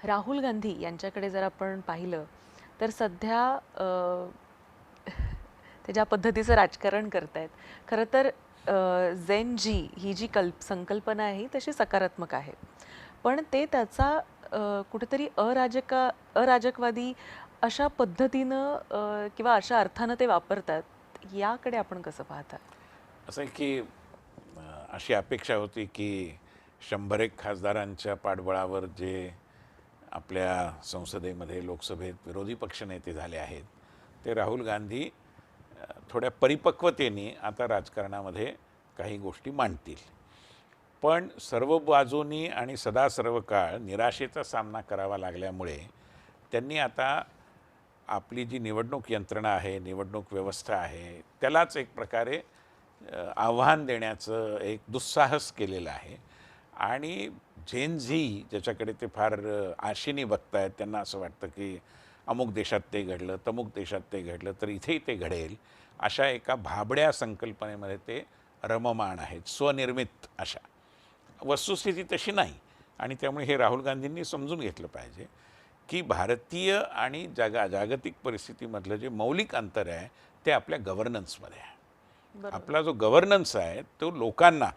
राहुल गांधी यांच्याकडे जर आपण पाहिलं तर सध्या ते ज्या पद्धतीचं राजकारण करतायत, खरं तर झेन जी ही जी संकल्पना आहे ही तशी सकारात्मक आहे, पण ते त्याचा कुठेतरी अराजकवादी अशा पद्धतीनं किंवा अशा अर्थानं ते वापरतात. याकडे आपण कसं पाहता? असं आहे की अशी अपेक्षा होती की 100 एक खासदारांच्या पाठबळावर जे आपल्या संसदेमध्ये लोकसभेत विरोधी पक्षनेते झाले आहेत ते राहुल गांधी थोड्या परिपक्वतेने आता राजकारणामध्ये काही गोष्टी मांडतील. पण सर्व बाजूंनी आणि सदा सर्व काळ निराशेचा सामना करावा लागल्यामुळे त्यांनी आता आपली जी निवडणूक यंत्रणा आहे, निवडणूक व्यवस्था आहे, त्यालाच एक प्रकारे आव्हान देण्याचं एक दुस्साहस केलेलं आहे. आणि झेन झी ज्याच्याकडे ते फार आशेने बघतायत, त्यांना असं वाटतं की अमुक देशात ते घडलं, तमुक देशात ते घडलं, तर इथेही ते घडेल, अशा एका भाबड्या संकल्पनेमध्ये ते रममाण आहेत, स्वनिर्मित अशा. वस्तुस्थिती तशी नाही. आणि त्यामुळे हे राहुल गांधींनी समजून घेतलं पाहिजे की भारतीय आणि जागतिक परिस्थितीमधलं जे मौलिक अंतर आहे ते आपल्या गव्हर्नन्समध्ये आहे. बरोबर. आपला जो गव्हर्नन्स आहे तो लोकांना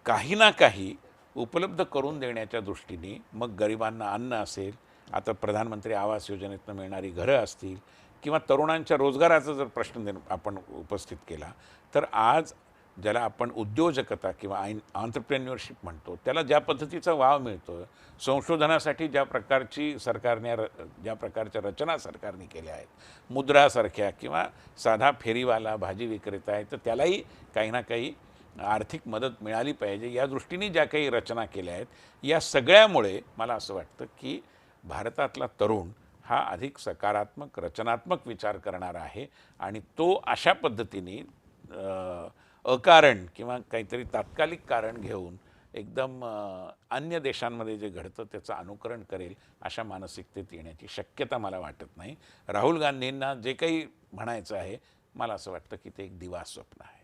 काही ना काही उपलब्ध करून देण्याच्या दृष्टीने, मग गरिबांना अन्न असेल, आता प्रधानमंत्री आवास योजनेतून मिळणारी घरं असतील, किंवा तरुणांच्या रोजगाराचा जर प्रश्न आपण उपस्थित केला, तर आज ज्याला आपण उद्योजकता किंवा ऑन्टरप्रेन्युअरशिप म्हणतो, त्याला ज्या पद्धतीचा वाव मिळतो, संशोधनासाठी ज्या प्रकारची ज्या प्रकारच्या रचना सरकारने केल्या आहेत, मुद्रासारख्या, किंवा साधा फेरीवाला भाजी विक्रेता आहे तर त्यालाही काही ना काही आर्थिक मदत मिळाली पाहिजे, या दृष्टीने ज्या काही रचना केल्या आहेत, या सगळ्यामुळे मला असं वाटतं की भारतातला तरुण हा अधिक सकारात्मक रचनात्मक विचार करणारा आहे. आणि तो अशा पद्धतीने अकारण किंवा काहीतरी तात्कालिक कारण घेऊन एकदम अन्य देशांमध्ये जे घडतं त्याचं अनुकरण करेल अशा मानसिकतेत येण्याची शक्यता मला वाटत नाही. राहुल गांधींना जे काही म्हणायचं आहे, मला असं वाटतं की ते एक दिवा स्वप्न आहे.